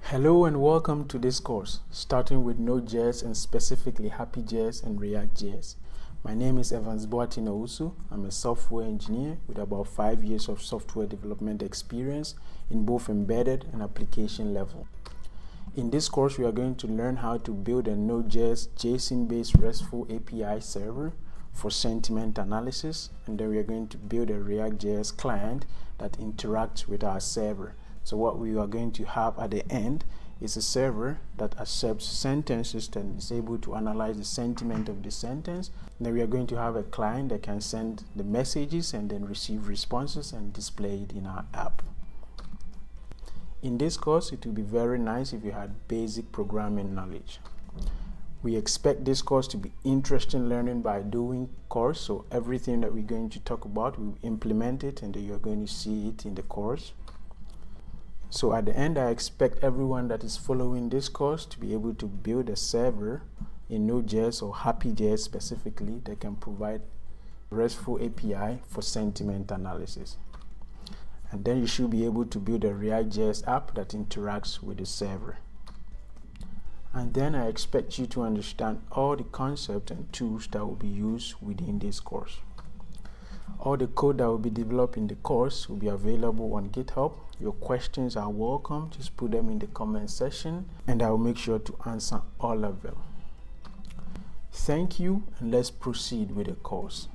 Hello and welcome to this course, starting with NodeJS and specifically HapiJS and ReactJS. My name is Evans Boatino-Usu. I'm a software engineer with about 5 years of software development experience in both embedded and application level. In this course, we are going to learn how to build a NodeJS JSON-based RESTful API server for sentiment analysis, and then we are going to build a ReactJS client that interacts with our server. So what we are going to have at the end is a server that accepts sentences and is able to analyze the sentiment of the sentence. And then we are going to have a client that can send the messages and then receive responses and display it in our app. In this course, it will be very nice if you had basic programming knowledge. We expect this course to be interesting learning by doing course. So everything that we're going to talk about, we'll implement it and then you're going to see it in the course. So at the end, I expect everyone that is following this course to be able to build a server in Node.js or HapiJS specifically that can provide RESTful API for sentiment analysis. And then you should be able to build a ReactJS app that interacts with the server. And then I expect you to understand all the concepts and tools that will be used within this course. All the code that will be developed in the course will be available on GitHub. Your questions are welcome. Just put them in the comment section and I will make sure to answer all of them. Thank you, and let's proceed with the course.